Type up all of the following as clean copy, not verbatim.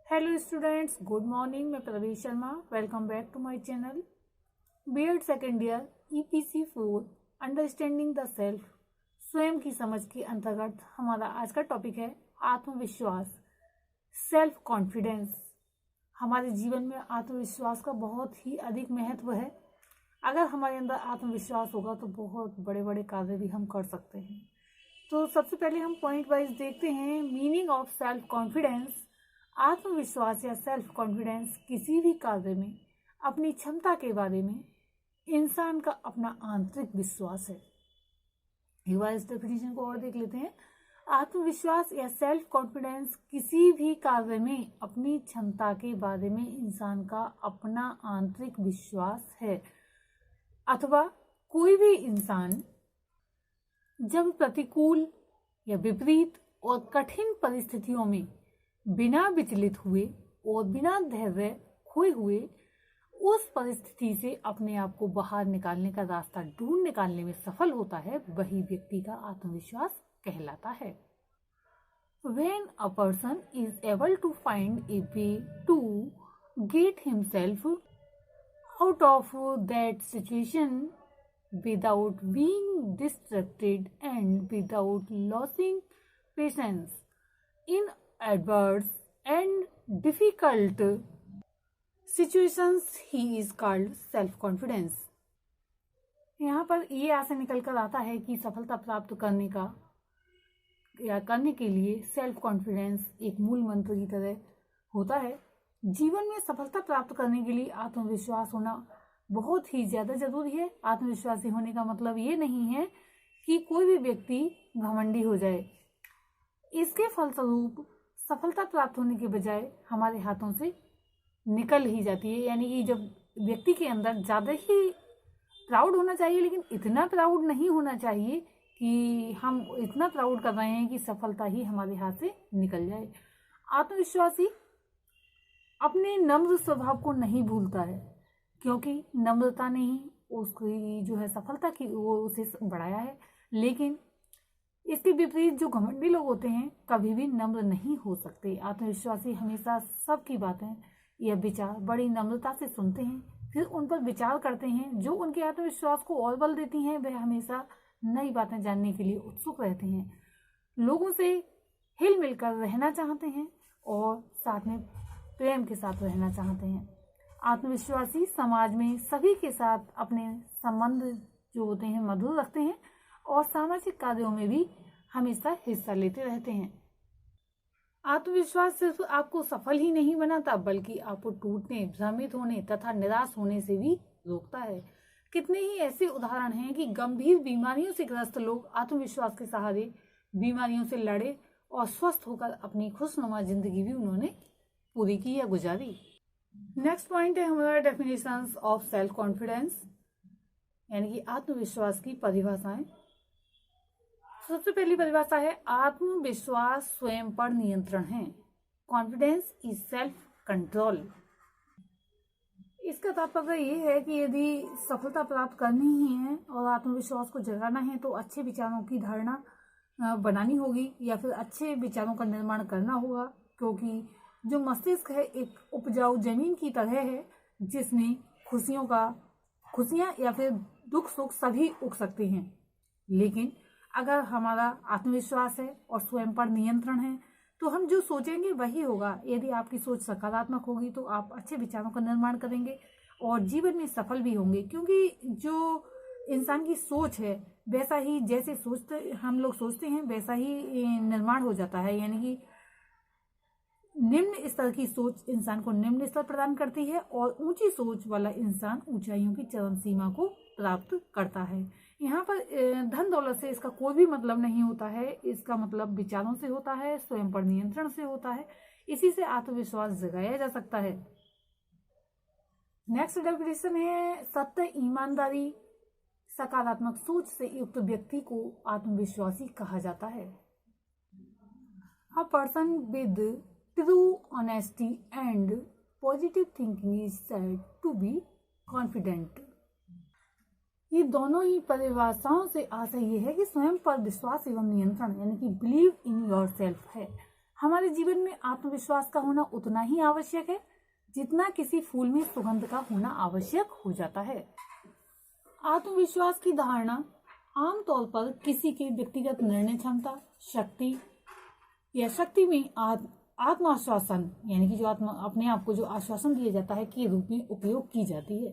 Hello students, good morning. मैं Praveen Sharma. Welcome back to my channel. BEd second year EPC 4 understanding the self, स्वयं की समझ के अंतर्गत हमारा आज का टॉपिक है आत्मविश्वास, सेल्फ कॉन्फिडेंस। हमारे जीवन में आत्मविश्वास का बहुत ही अधिक महत्व है। अगर हमारे अंदर आत्मविश्वास होगा तो बहुत बड़े बड़े कार्य भी हम कर सकते हैं। तो सबसे पहले हम पॉइंट वाइज देखते हैं मीनिंग ऑफ सेल्फ कॉन्फिडेंस। आत्मविश्वास या सेल्फ कॉन्फिडेंस किसी भी कार्य में अपनी क्षमता के बारे में इंसान का अपना आंतरिक विश्वास है। एक बार इस डेफिनेशन को और देख लेते हैं। आत्मविश्वास या सेल्फ कॉन्फिडेंस किसी भी कार्य में अपनी क्षमता के बारे में इंसान का अपना आंतरिक विश्वास है, अथवा कोई भी इंसान जब प्रतिकूल या विपरीत और कठिन परिस्थितियों में बिना विचलित हुए और बिना धैर्य खोए हुए उस परिस्थिति से अपने आप को बाहर निकालने का रास्ता ढूंढ निकालने में सफल होता है, वही व्यक्ति का आत्मविश्वास कहलाता है। When a person is able to find a way to get himself out of that situation without being distracted and without losing patience in adverse and difficult situations, he is called self confidence। यहाँ पर ये आशय निकल कर आता है कि सफलता प्राप्त करने का या करने के लिए सेल्फ कॉन्फिडेंस एक मूल मंत्र की तरह होता है। जीवन में सफलता प्राप्त करने के लिए आत्मविश्वास होना बहुत ही ज्यादा जरूरी है। आत्मविश्वासी होने का मतलब ये नहीं है कि कोई भी व्यक्ति घमंडी हो जाए। इसके फलस्वरूप सफलता प्राप्त होने के बजाय हमारे हाथों से निकल ही जाती है। यानी कि जब व्यक्ति के अंदर ज़्यादा ही प्राउड होना चाहिए, लेकिन इतना प्राउड नहीं होना चाहिए कि हम इतना प्राउड कर रहे हैं कि सफलता ही हमारे हाथ से निकल जाए। आत्मविश्वासी अपने नम्र स्वभाव को नहीं भूलता है, क्योंकि नम्रता ने ही उसकी जो है सफलता की वो उसे बढ़ाया है। लेकिन इसके विपरीत जो घमंडी लोग होते हैं कभी भी नम्र नहीं हो सकते। आत्मविश्वासी हमेशा सबकी बातें या विचार बड़ी नम्रता से सुनते हैं, फिर उन पर विचार करते हैं। जो उनके आत्मविश्वास को और बल देती हैं, वह हमेशा नई बातें जानने के लिए उत्सुक रहते हैं, लोगों से हिल मिलकर रहना चाहते हैं और साथ में प्रेम के साथ रहना चाहते हैं। आत्मविश्वासी समाज में सभी के साथ अपने संबंध जो होते हैं मधुर रखते हैं और सामाजिक कार्यों में भी हमेशा हिस्सा लेते रहते हैं। आत्मविश्वास सिर्फ आपको सफल ही नहीं बनाता, बल्कि आपको टूटने, भ्रमित होने तथा निराश होने से भी रोकता है। कितने ही ऐसे उदाहरण हैं कि गंभीर बीमारियों से ग्रस्त लोग आत्मविश्वास के सहारे बीमारियों से लड़े और स्वस्थ होकर अपनी खुशनुमा जिंदगी भी उन्होंने पूरी की या गुजारी। नेक्स्ट पॉइंट है हमारा डेफिनेशंस ऑफ सेल्फ कॉन्फिडेंस, यानी कि आत्मविश्वास की परिभाषाएं। सबसे पहली परिभाषा है आत्मविश्वास स्वयं पर नियंत्रण है। Confidence is self control. इसका तात्पर्य ये है कि यदि सफलता प्राप्त करनी ही है और आत्मविश्वास को जगाना है तो अच्छे विचारों की धारणा बनानी होगी या फिर अच्छे विचारों का निर्माण करना होगा, क्योंकि जो मस्तिष्क है एक उपजाऊ जमीन की तरह है जिसमें खुशियां या फिर दुख सुख सभी उग सकते हैं। लेकिन अगर हमारा आत्मविश्वास है और स्वयं पर नियंत्रण है तो हम जो सोचेंगे वही होगा। यदि आपकी सोच सकारात्मक होगी तो आप अच्छे विचारों का निर्माण करेंगे और जीवन में सफल भी होंगे, क्योंकि जो इंसान की सोच है वैसा ही जैसे हम लोग सोचते हैं वैसा ही निर्माण हो जाता है। यानी कि निम्न स्तर की सोच इंसान को निम्न स्तर प्रदान करती है और ऊंची सोच वाला इंसान ऊंचाइयों की चरम सीमा को प्राप्त करता है। यहाँ पर धन दौलत से इसका कोई भी मतलब नहीं होता है। इसका मतलब विचारों से होता है, स्वयं पर नियंत्रण से होता है। इसी से आत्मविश्वास जगाया जा सकता है। नेक्स्ट डेफिनेशन है सत्य, ईमानदारी, सकारात्मक सोच से युक्त व्यक्ति को आत्मविश्वासी कहा जाता है। A person with true honesty and positive thinking is said to be confident. ये दोनों ही परिभाषाओं से आशय ये है कि स्वयं पर विश्वास एवं नियंत्रण, यानी कि बिलीव इन योर सेल्फ है। हमारे जीवन में आत्मविश्वास का होना उतना ही आवश्यक है जितना किसी फूल में सुगंध का होना आवश्यक हो जाता है। आत्मविश्वास की धारणा आमतौर पर किसी के व्यक्तिगत निर्णय क्षमता, शक्ति में आत्माश्वासन यानी कि जो अपने आप को जो आश्वासन दिया जाता है के रूप में उपयोग की जाती है।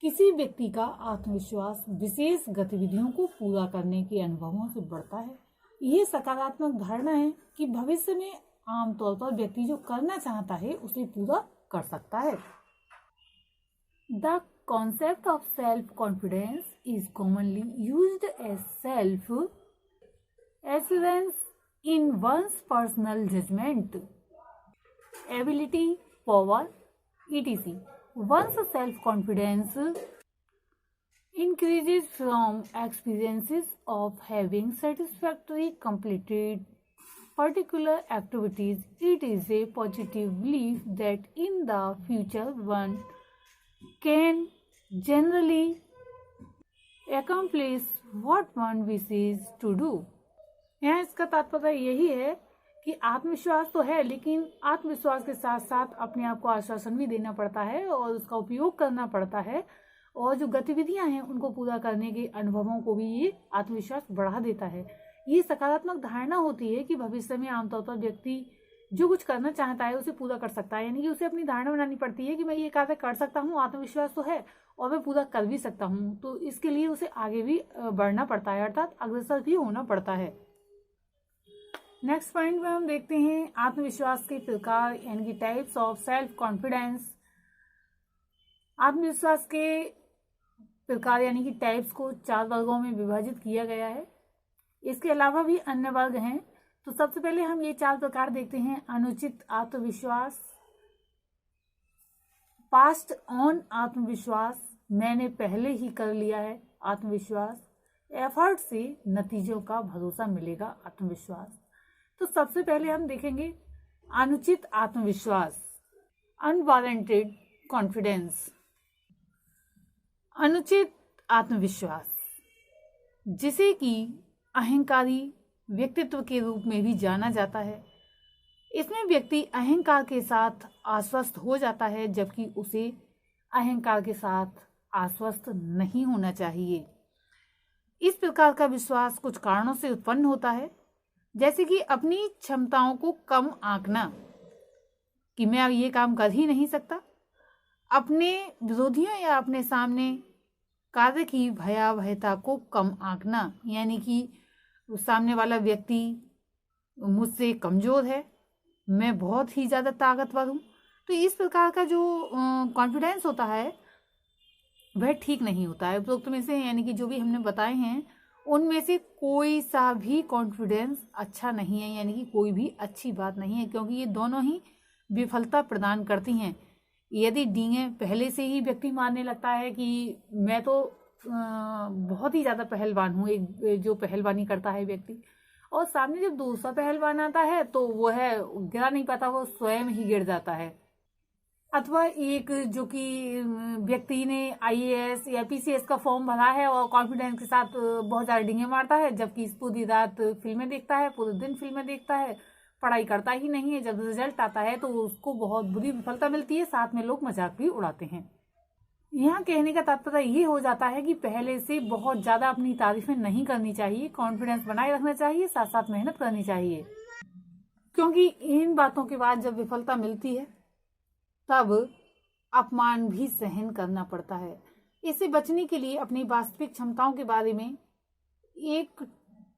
किसी व्यक्ति का आत्मविश्वास विशेष गतिविधियों को पूरा करने के अनुभवों से बढ़ता है। यह सकारात्मक धारणा है कि भविष्य में आमतौर पर व्यक्ति जो करना चाहता है उसे पूरा कर सकता है। The concept of self-confidence is commonly used as self-assurance in one's personal judgment, ability, power, etc. One's self-confidence increases from experiences of having satisfactorily completed particular activities. It is a positive belief that in the future one can generally accomplish what one wishes to do. यहाँ इसका तात्पर्य यही है कि आत्मविश्वास तो है, लेकिन आत्मविश्वास के साथ साथ अपने आप को आश्वासन भी देना पड़ता है और उसका उपयोग करना पड़ता है, और जो गतिविधियां हैं उनको पूरा करने के अनुभवों को भी ये आत्मविश्वास बढ़ा देता है। ये सकारात्मक धारणा होती है कि भविष्य में आमतौर पर व्यक्ति जो कुछ करना चाहता है उसे पूरा कर सकता है, यानी कि उसे अपनी धारणा बनानी पड़ती है कि मैं ये कार्य कर सकता हूँ, आत्मविश्वास तो है और मैं पूरा कर भी सकता हूँ, तो इसके लिए उसे आगे भी बढ़ना पड़ता है, अर्थात अग्रसर भी होना पड़ता है। नेक्स्ट पॉइंट में हम देखते हैं आत्मविश्वास के प्रकार यानी कि टाइप्स ऑफ सेल्फ कॉन्फिडेंस। आत्मविश्वास के प्रकार यानी कि टाइप्स को 4 वर्गों में विभाजित किया गया है। इसके अलावा भी अन्य वर्ग हैं। तो सबसे पहले हम ये 4 प्रकार देखते हैं। अनुचित आत्मविश्वास, पास्ट ऑन आत्मविश्वास, मैंने पहले ही कर लिया है आत्मविश्वास, एफर्ट से नतीजों का भरोसा मिलेगा आत्मविश्वास। तो सबसे पहले हम देखेंगे अनुचित आत्मविश्वास, अनवारंटेड कॉन्फिडेंस। अनुचित आत्मविश्वास, जिसे कि अहंकारी व्यक्तित्व के रूप में भी जाना जाता है, इसमें व्यक्ति अहंकार के साथ आश्वस्त हो जाता है, जबकि उसे अहंकार के साथ आश्वस्त नहीं होना चाहिए। इस प्रकार का विश्वास कुछ कारणों से उत्पन्न होता है, जैसे कि अपनी क्षमताओं को कम आंकना कि मैं अब ये काम कर ही नहीं सकता, अपने विरोधियों या अपने सामने कार्य की भयावहता को कम आंकना, यानी कि सामने वाला व्यक्ति मुझसे कमजोर है, मैं बहुत ही ज़्यादा ताकतवर हूँ। तो इस प्रकार का जो कॉन्फिडेंस होता है वह ठीक नहीं होता है। उपरोक्त में से यानी कि जो भी हमने बताए हैं उनमें से कोई सा भी कॉन्फिडेंस अच्छा नहीं है, यानी कि कोई भी अच्छी बात नहीं है, क्योंकि ये दोनों ही विफलता प्रदान करती हैं। यदि डींगे पहले से ही व्यक्ति मानने लगता है कि मैं तो बहुत ही ज़्यादा पहलवान हूँ, एक जो पहलवानी करता है व्यक्ति, और सामने जब दूसरा पहलवान आता है तो वो है गिरा नहीं पाता, वो स्वयं ही गिर जाता है। अथवा एक जो कि व्यक्ति ने IAS या PCS का फॉर्म भरा है और कॉन्फिडेंस के साथ बहुत ज़्यादा डींगे मारता है, जबकि पूरी रात फिल्में देखता है, पूरे दिन फिल्में देखता है, पढ़ाई करता ही नहीं है। जब रिजल्ट आता है तो उसको बहुत बुरी विफलता मिलती है, साथ में लोग मजाक भी उड़ाते हैं। यहाँ कहने का तात्पर्य ये हो जाता है कि पहले से बहुत ज़्यादा अपनी तारीफें नहीं करनी चाहिए, कॉन्फिडेंस बनाए रखना चाहिए, साथ साथ मेहनत करनी चाहिए, क्योंकि इन बातों के बाद जब विफलता मिलती है तब अपमान भी सहन करना पड़ता है। इससे बचने के लिए अपनी वास्तविक क्षमताओं के बारे में एक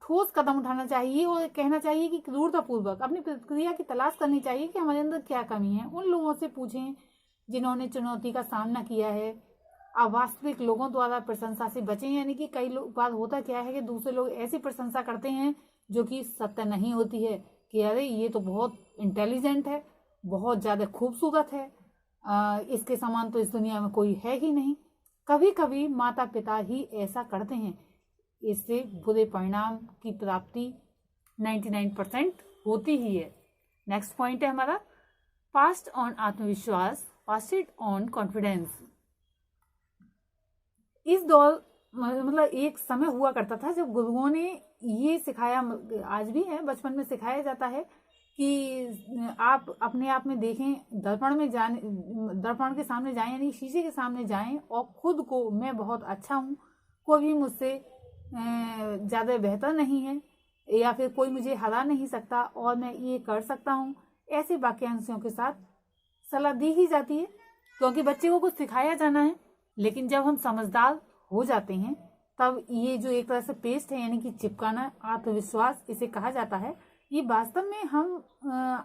ठोस कदम उठाना चाहिए और कहना चाहिए कि क्रूरतापूर्वक अपनी प्रतिक्रिया की तलाश करनी चाहिए कि हमारे अंदर क्या कमी है। उन लोगों से पूछें जिन्होंने चुनौती का सामना किया है। अवास्तविक लोगों द्वारा प्रशंसा से बचें, यानी कि कई बार होता क्या है कि दूसरे लोग ऐसी प्रशंसा करते हैं जो कि सत्य नहीं होती है, कि अरे ये तो बहुत इंटेलिजेंट है, बहुत ज़्यादा खूबसूरत है, इसके समान तो इस दुनिया में कोई है ही नहीं। कभी कभी माता पिता ही ऐसा करते हैं, इससे बुरे परिणाम की प्राप्ति 99% होती ही है। नेक्स्ट पॉइंट है हमारा पास्ट ऑन आत्मविश्वास, पास्टेड ऑन कॉन्फिडेंस। इस दौर मतलब एक समय हुआ करता था जब गुरुओं ने ये सिखाया, आज भी है, बचपन में सिखाया जाता है कि आप अपने आप में देखें, दर्पण के सामने जाएं, यानी शीशे के सामने जाएं और खुद को मैं बहुत अच्छा हूँ, कोई भी मुझसे ज़्यादा बेहतर नहीं है, या फिर कोई मुझे हरा नहीं सकता और मैं ये कर सकता हूँ, ऐसे वाक्यांशों के साथ सलाह दी ही जाती है, क्योंकि बच्चे को कुछ सिखाया जाना है। लेकिन जब हम समझदार हो जाते हैं तब ये जो एक तरह से पेस्ट है, यानी कि चिपकाना, आत्मविश्वास इसे कहा जाता है, ये वास्तव में हम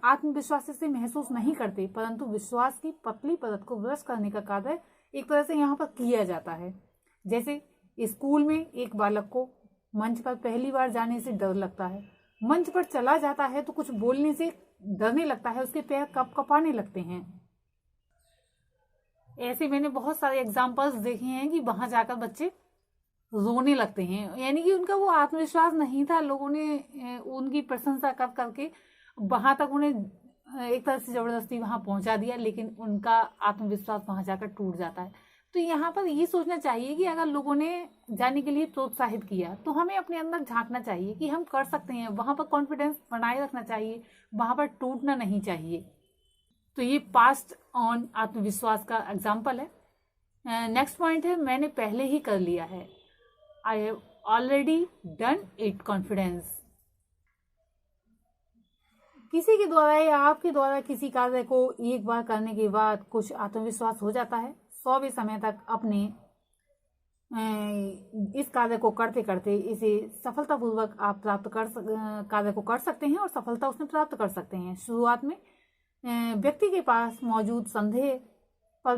आत्मविश्वास से महसूस नहीं करते, परंतु विश्वास की पतली परत को ब्रश करने का कार्य एक तरह से यहाँ पर किया जाता है। जैसे स्कूल में एक बालक को मंच पर पहली बार जाने से डर लगता है, मंच पर चला जाता है तो कुछ बोलने से डरने लगता है, उसके पैर कप कपाने लगते हैं। ऐसे मैंने बहुत सारे एग्जाम्पल्स देखे हैं कि वहां जाकर बच्चे रोने लगते हैं, यानी कि उनका वो आत्मविश्वास नहीं था, लोगों ने उनकी प्रशंसा कर करके वहां तक उन्हें एक तरह से जबरदस्ती वहां पहुंचा दिया, लेकिन उनका आत्मविश्वास वहां जाकर टूट जाता है। तो यहाँ पर ये सोचना चाहिए कि अगर लोगों ने जाने के लिए प्रोत्साहित किया तो हमें अपने अंदर झांकना चाहिए कि हम कर सकते हैं, वहां पर कॉन्फिडेंस बनाए रखना चाहिए, वहां पर टूटना नहीं चाहिए। तो ये पास्ट ऑन आत्मविश्वास का एग्जाम्पल है। नेक्स्ट पॉइंट है, मैंने पहले ही कर लिया है, I have already done it confidence. किसी के द्वारा या आपके द्वारा किसी कार्य को एक बार करने के बाद कुछ आत्मविश्वास हो जाता है, 100वें समय तक अपने इस कार्य को करते करते इसे सफलतापूर्वक आप कार्य को कर सकते हैं और सफलता उसमें प्राप्त कर सकते हैं। शुरुआत में व्यक्ति के पास मौजूद संदेह पर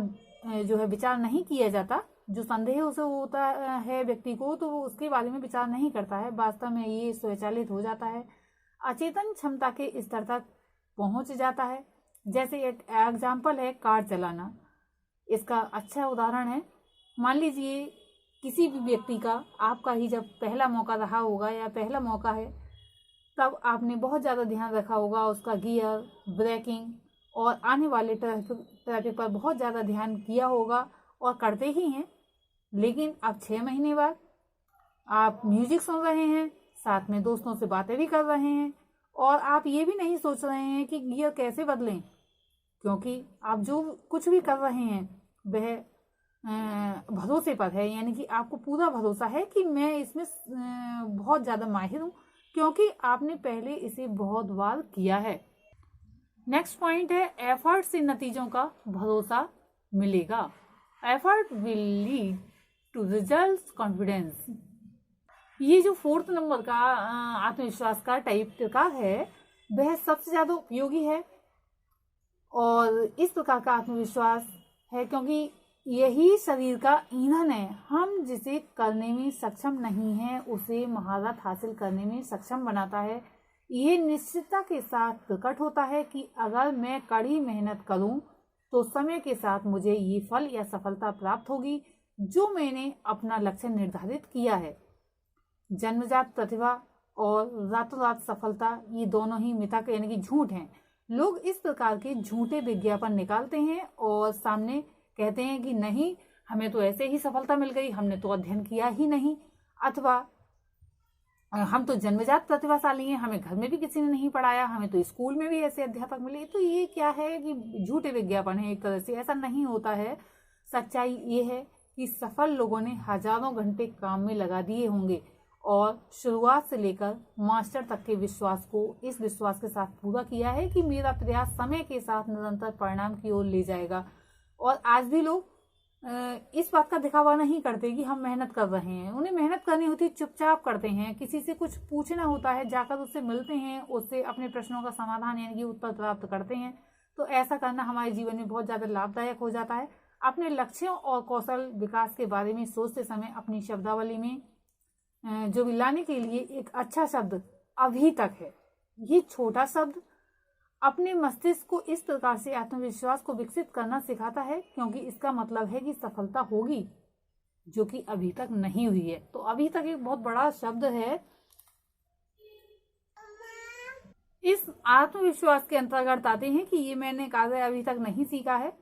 जो है विचार नहीं किया जाता, जो संदेह उसे होता है व्यक्ति को, तो वो उसके बारे में विचार नहीं करता है, वास्तव में ये स्वचालित हो जाता है, अचेतन क्षमता के स्तर तक पहुंच जाता है। जैसे एक एग्जाम्पल है कार चलाना, इसका अच्छा उदाहरण है। मान लीजिए किसी भी व्यक्ति का, आपका ही जब पहला मौका रहा होगा या पहला मौका है, तब आपने बहुत ज़्यादा ध्यान रखा होगा उसका गियर, ब्रेकिंग और आने वाले ट्रैफिक पर बहुत ज़्यादा ध्यान किया होगा और करते ही हैं। लेकिन अब 6 महीने बाद आप म्यूजिक सुन रहे हैं, साथ में दोस्तों से बातें भी कर रहे हैं और आप ये भी नहीं सोच रहे हैं कि गियर कैसे बदलें, क्योंकि आप जो कुछ भी कर रहे हैं वह भरोसे पर है, यानी कि आपको पूरा भरोसा है कि मैं इसमें बहुत ज़्यादा माहिर हूँ, क्योंकि आपने पहले इसे बहुत बार किया है। नेक्स्ट पॉइंट है, एफर्ट से नतीजों का भरोसा मिलेगा। Effort will lead to result confidence. ये जो 4th नंबर का आत्मविश्वास का टाइप का है, वह सबसे ज़्यादा उपयोगी है और इस प्रकार का आत्मविश्वास है क्योंकि यही शरीर का ईंधन है। हम जिसे करने में सक्षम नहीं है उसे महारत हासिल करने में सक्षम बनाता है। ये निश्चितता के साथ प्रकट होता है कि अगर मैं कड़ी मेहनत करूं तो समय के साथ मुझे ये फल या सफलता प्राप्त होगी जो मैंने अपना लक्ष्य निर्धारित किया है। जन्मजात प्रतिभा और रातों रात सफलता, ये दोनों ही मिथक यानी कि झूठ हैं। लोग इस प्रकार के झूठे विज्ञापन निकालते हैं और सामने कहते हैं कि नहीं, हमें तो ऐसे ही सफलता मिल गई, हमने तो अध्ययन किया ही नहीं, अथवा हम तो जन्मजात प्रतिभाशाली हैं, हमें घर में भी किसी ने नहीं पढ़ाया, हमें तो स्कूल में भी ऐसे अध्यापक मिले। तो ये क्या है कि झूठे विज्ञापन है एक तरह से, ऐसा नहीं होता है। सच्चाई ये है कि सफल लोगों ने हजारों घंटे काम में लगा दिए होंगे और शुरुआत से लेकर मास्टर तक के विश्वास को इस विश्वास के साथ पूरा किया है कि मेरा प्रयास समय के साथ निरंतर परिणाम की ओर ले जाएगा। और आज भी लोग इस बात का दिखावा नहीं करते कि हम मेहनत कर रहे हैं। उन्हें मेहनत करनी होती है, चुपचाप करते हैं। किसी से कुछ पूछना होता है, जाकर उससे मिलते हैं, उससे अपने प्रश्नों का समाधान यानी कि उत्तर प्राप्त करते हैं। तो ऐसा करना हमारे जीवन में बहुत ज़्यादा लाभदायक हो जाता है। अपने लक्ष्यों और कौशल विकास के बारे में सोचते समय अपनी शब्दावली में जो भी लाने के लिए एक अच्छा शब्द अभी तक है। ये छोटा शब्द अपने मस्तिष्क को इस प्रकार से आत्मविश्वास को विकसित करना सिखाता है, क्योंकि इसका मतलब है कि सफलता होगी जो कि अभी तक नहीं हुई है। तो अभी तक एक बहुत बड़ा शब्द है। इस आत्मविश्वास के अंतर्गत आते हैं कि ये मैंने कार्य अभी तक नहीं सीखा है,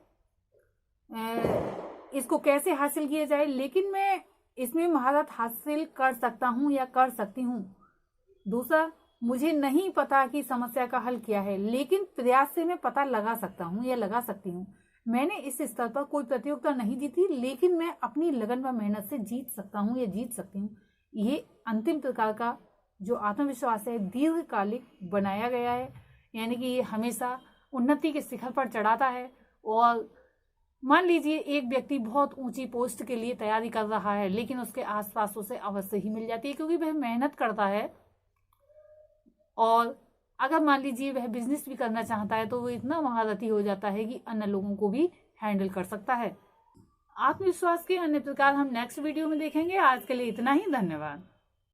इसको कैसे हासिल किया जाए, लेकिन मैं इसमें महारत हासिल कर सकता हूँ या कर सकती हूँ। दूसरा, मुझे नहीं पता कि समस्या का हल क्या है, लेकिन प्रयास से मैं पता लगा सकता हूँ या लगा सकती हूँ। मैंने इस स्तर पर कोई प्रतियोगिता नहीं जीती, लेकिन मैं अपनी लगन व मेहनत से जीत सकता हूँ या जीत सकती हूँ। ये अंतिम प्रकार का जो आत्मविश्वास है दीर्घकालिक बनाया गया है, यानी कि ये हमेशा उन्नति के शिखर पर चढ़ाता है। और मान लीजिए एक व्यक्ति बहुत ऊंची पोस्ट के लिए तैयारी कर रहा है, लेकिन उसके आसपास उसे अवश्य ही मिल जाती है, क्योंकि वह मेहनत करता है। और अगर मान लीजिए वह बिजनेस भी करना चाहता है तो वो इतना महारथी हो जाता है कि अन्य लोगों को भी हैंडल कर सकता है। आत्मविश्वास के अन्य प्रकार हम नेक्स्ट वीडियो में देखेंगे। आज के लिए इतना ही, धन्यवाद।